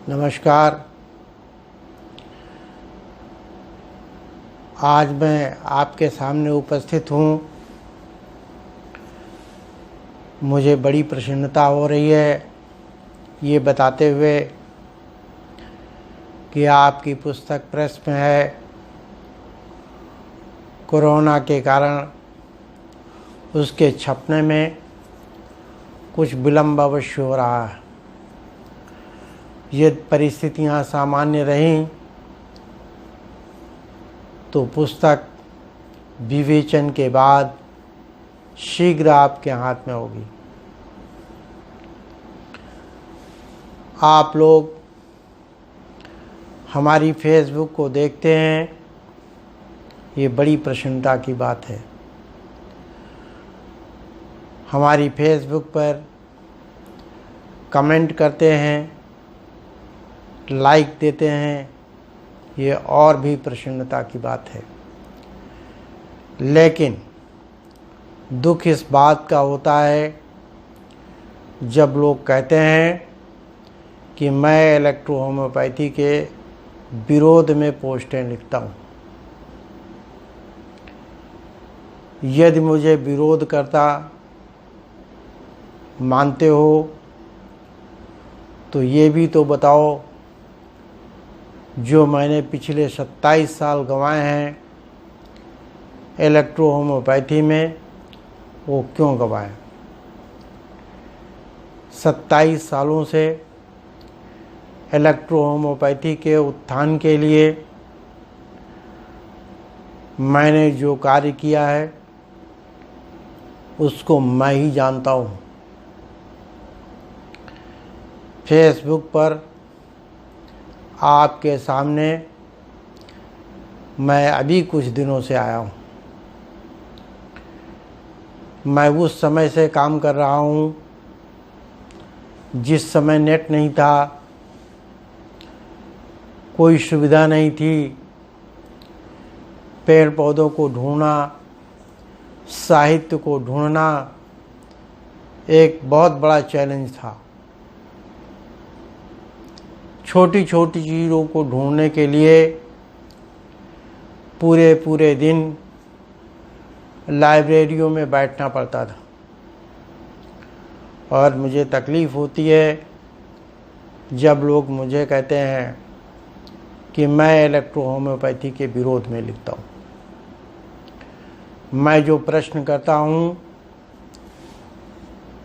नमस्कार। आज मैं आपके सामने उपस्थित हूँ। मुझे बड़ी प्रसन्नता हो रही है ये बताते हुए कि आपकी पुस्तक प्रेस में है। कोरोना के कारण उसके छपने में कुछ विलम्ब अवश्य हो रहा है। यदि परिस्थितियाँ सामान्य रहीं तो पुस्तक विवेचन के बाद शीघ्र आपके हाथ में होगी। आप लोग हमारी फेसबुक को देखते हैं, ये बड़ी प्रसन्नता की बात है। हमारी फेसबुक पर कमेंट करते हैं, लाइक देते हैं, ये और भी प्रसन्नता की बात है। लेकिन दुख इस बात का होता है जब लोग कहते हैं कि मैं इलेक्ट्रो होम्योपैथी के विरोध में पोस्टें लिखता हूँ। यदि मुझे विरोध करता मानते हो तो ये भी तो बताओ, जो मैंने पिछले 27 साल गंवाए हैं इलेक्ट्रो होम्योपैथी में, वो क्यों गंवाए। 27 सालों से इलेक्ट्रो होम्योपैथी के उत्थान के लिए मैंने जो कार्य किया है उसको मैं ही जानता हूँ। फेसबुक पर आपके सामने मैं अभी कुछ दिनों से आया हूँ। मैं उस समय से काम कर रहा हूँ जिस समय नेट नहीं था, कोई सुविधा नहीं थी। पेड़ पौधों को ढूंढना, साहित्य को ढूंढना एक बहुत बड़ा चैलेंज था। छोटी छोटी चीज़ों को ढूंढने के लिए पूरे पूरे दिन लाइब्रेरियों में बैठना पड़ता था। और मुझे तकलीफ़ होती है जब लोग मुझे कहते हैं कि मैं इलेक्ट्रो होम्योपैथी के विरोध में लिखता हूँ। मैं जो प्रश्न करता हूँ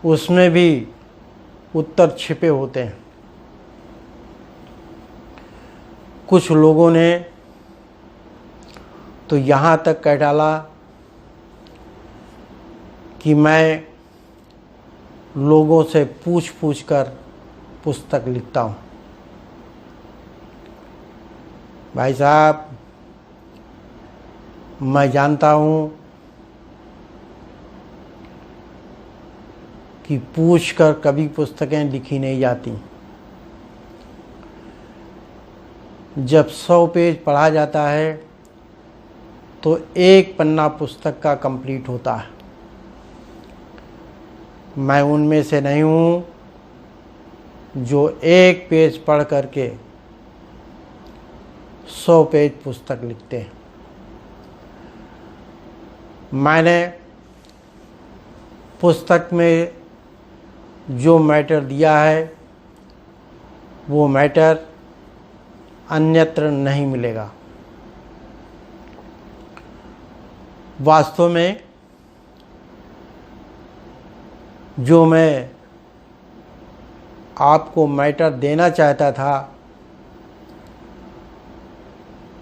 उसमें भी उत्तर छिपे होते हैं। कुछ लोगों ने तो यहाँ तक कह डाला कि मैं लोगों से पूछ पूछ कर पुस्तक लिखता हूँ। भाई साहब, मैं जानता हूँ कि पूछ कर कभी पुस्तकें लिखी नहीं जाती। जब 100 पेज पढ़ा जाता है तो एक पन्ना पुस्तक का कंप्लीट होता है। मैं उनमें से नहीं हूँ जो एक पेज पढ़ करके 100 पेज पुस्तक लिखते हैं। मैंने पुस्तक में जो मैटर दिया है वो मैटर अन्यत्र नहीं मिलेगा। वास्तव में जो मैं आपको मैटर देना चाहता था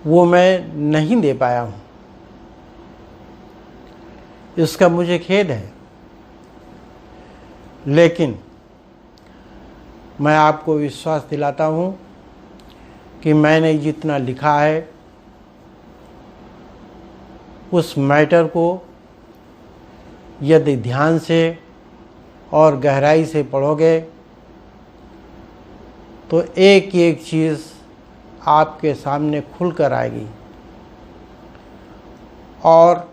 वो मैं नहीं दे पाया हूँ। इसका मुझे खेद है। लेकिन मैं आपको विश्वास दिलाता हूँ कि मैंने जितना लिखा है उस मैटर को यदि ध्यान से और गहराई से पढ़ोगे तो एक एक चीज़ आपके सामने खुल कर आएगी। और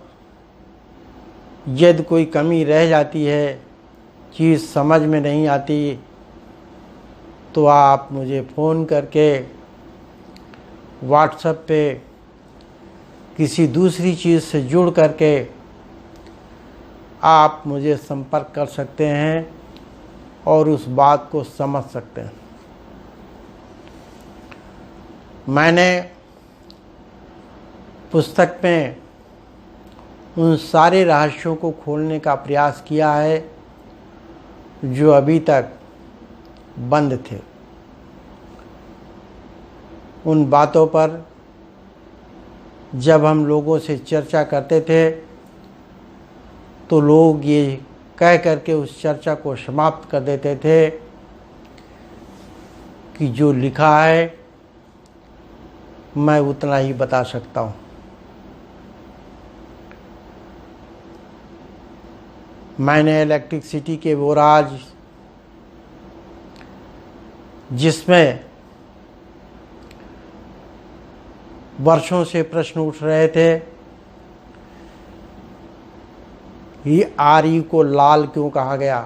यदि कोई कमी रह जाती है, चीज़ समझ में नहीं आती, तो आप मुझे फ़ोन करके व्हाट्सएप पे किसी दूसरी चीज़ से जुड़ करके आप मुझे संपर्क कर सकते हैं और उस बात को समझ सकते हैं। मैंने पुस्तक में उन सारे रहस्यों को खोलने का प्रयास किया है जो अभी तक बंद थे। उन बातों पर जब हम लोगों से चर्चा करते थे तो लोग ये कह करके उस चर्चा को समाप्त कर देते थे कि जो लिखा है मैं उतना ही बता सकता हूँ। मैंने इलेक्ट्रिसिटी के वो राज जिसमें वर्षों से प्रश्न उठ रहे थे, ये आरी को लाल क्यों कहा गया,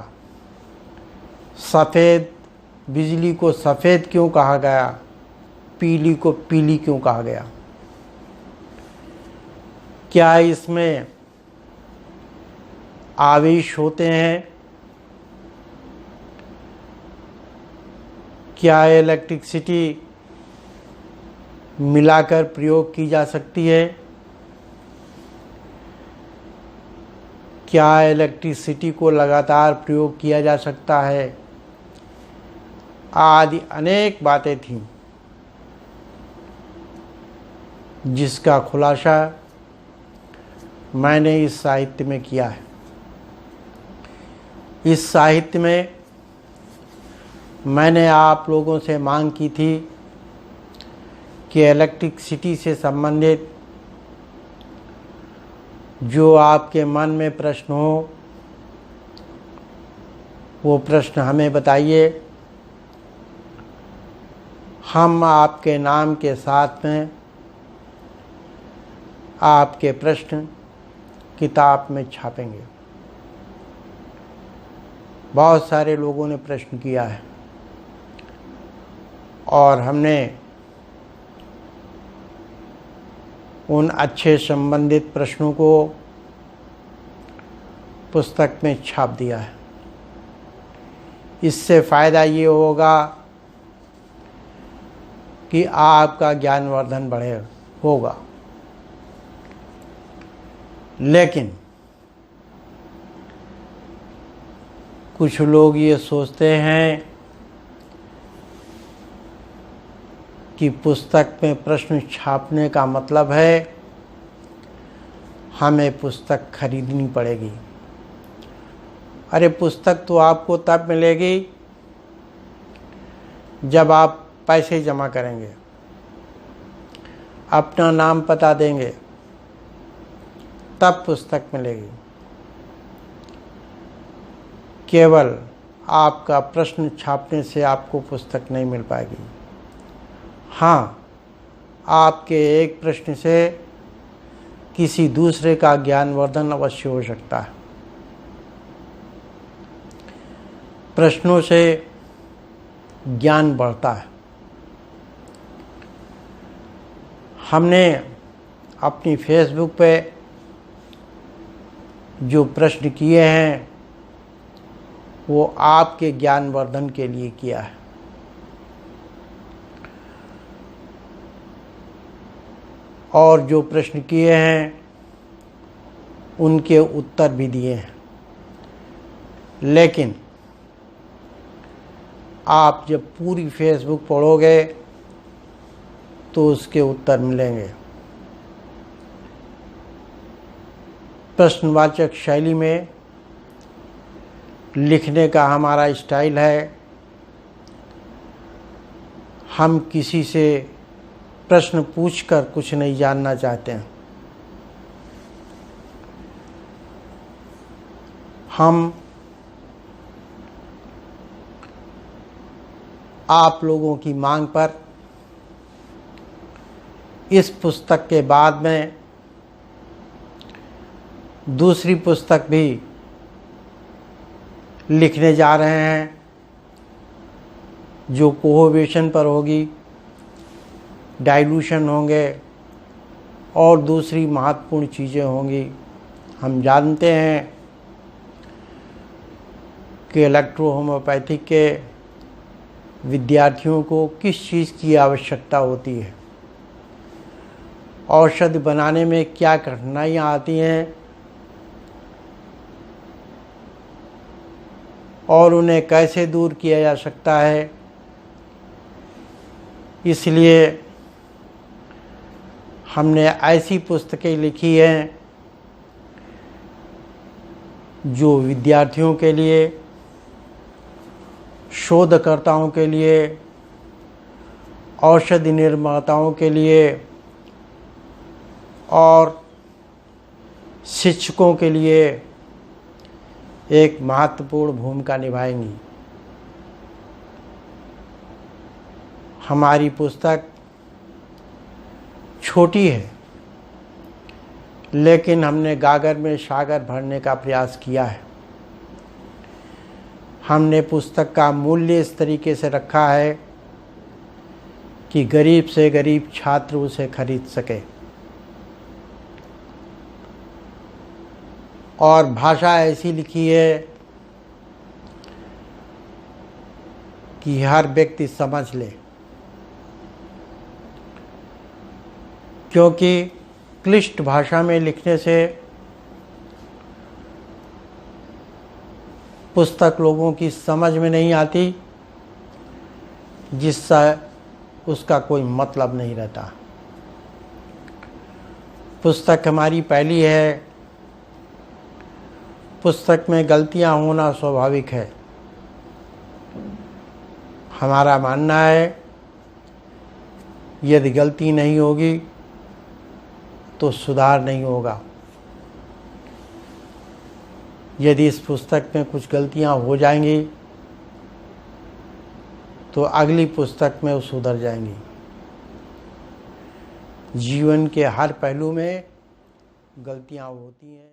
सफ़ेद बिजली को सफ़ेद क्यों कहा गया, पीली को पीली क्यों कहा गया, क्या इसमें आवेश होते हैं, क्या इलेक्ट्रिसिटी मिलाकर प्रयोग की जा सकती है, क्या इलेक्ट्रिसिटी को लगातार प्रयोग किया जा सकता है, आदि अनेक बातें थीं जिसका खुलासा मैंने इस साहित्य में किया है। इस साहित्य में मैंने आप लोगों से मांग की थी कि इलेक्ट्रिसिटी से संबंधित जो आपके मन में प्रश्न हो वो प्रश्न हमें बताइए। हम आपके नाम के साथ में आपके प्रश्न किताब में छापेंगे। बहुत सारे लोगों ने प्रश्न किया है और हमने उन अच्छे संबंधित प्रश्नों को पुस्तक में छाप दिया है। इससे फ़ायदा ये होगा कि आपका ज्ञानवर्धन होगा। लेकिन कुछ लोग ये सोचते हैं कि पुस्तक में प्रश्न छापने का मतलब है हमें पुस्तक खरीदनी पड़ेगी। अरे पुस्तक तो आपको तब मिलेगी जब आप पैसे जमा करेंगे, अपना नाम पता देंगे, तब पुस्तक मिलेगी। केवल आपका प्रश्न छापने से आपको पुस्तक नहीं मिल पाएगी। हाँ, आपके एक प्रश्न से किसी दूसरे का ज्ञानवर्धन अवश्य हो सकता है। प्रश्नों से ज्ञान बढ़ता है। हमने अपनी फेसबुक पे जो प्रश्न किए हैं वो आपके ज्ञानवर्धन के लिए किया है। और जो प्रश्न किए हैं उनके उत्तर भी दिए हैं। लेकिन आप जब पूरी फेसबुक पढ़ोगे तो उसके उत्तर मिलेंगे। प्रश्नवाचक शैली में लिखने का हमारा स्टाइल है। हम किसी से प्रश्न पूछकर कुछ नहीं जानना चाहते हैं। हम आप लोगों की मांग पर इस पुस्तक के बाद में दूसरी पुस्तक भी लिखने जा रहे हैं जो कोहोवेशन पर होगी, डाइल्यूशन होंगे और दूसरी महत्वपूर्ण चीज़ें होंगी। हम जानते हैं कि इलेक्ट्रो होम्योपैथिक के विद्यार्थियों को किस चीज़ की आवश्यकता होती है, औषधि बनाने में क्या कठिनाइयाँ आती हैं और उन्हें कैसे दूर किया जा सकता है। इसलिए हमने ऐसी पुस्तकें लिखी हैं जो विद्यार्थियों के लिए, शोधकर्ताओं के लिए, औषधि निर्माताओं के लिए और शिक्षकों के लिए एक महत्वपूर्ण भूमिका निभाएंगी। हमारी पुस्तक छोटी है, लेकिन हमने गागर में सागर भरने का प्रयास किया है। हमने पुस्तक का मूल्य इस तरीके से रखा है कि गरीब से गरीब छात्र उसे खरीद सके और भाषा ऐसी लिखी है कि हर व्यक्ति समझ ले, क्योंकि क्लिष्ट भाषा में लिखने से पुस्तक लोगों की समझ में नहीं आती, जिससे उसका कोई मतलब नहीं रहता। पुस्तक हमारी पहली है, पुस्तक में गलतियां होना स्वाभाविक है। हमारा मानना है यदि गलती नहीं होगी तो सुधार नहीं होगा। यदि इस पुस्तक में कुछ गलतियां हो जाएंगी तो अगली पुस्तक में वो सुधर जाएंगी। जीवन के हर पहलू में गलतियां होती हैं।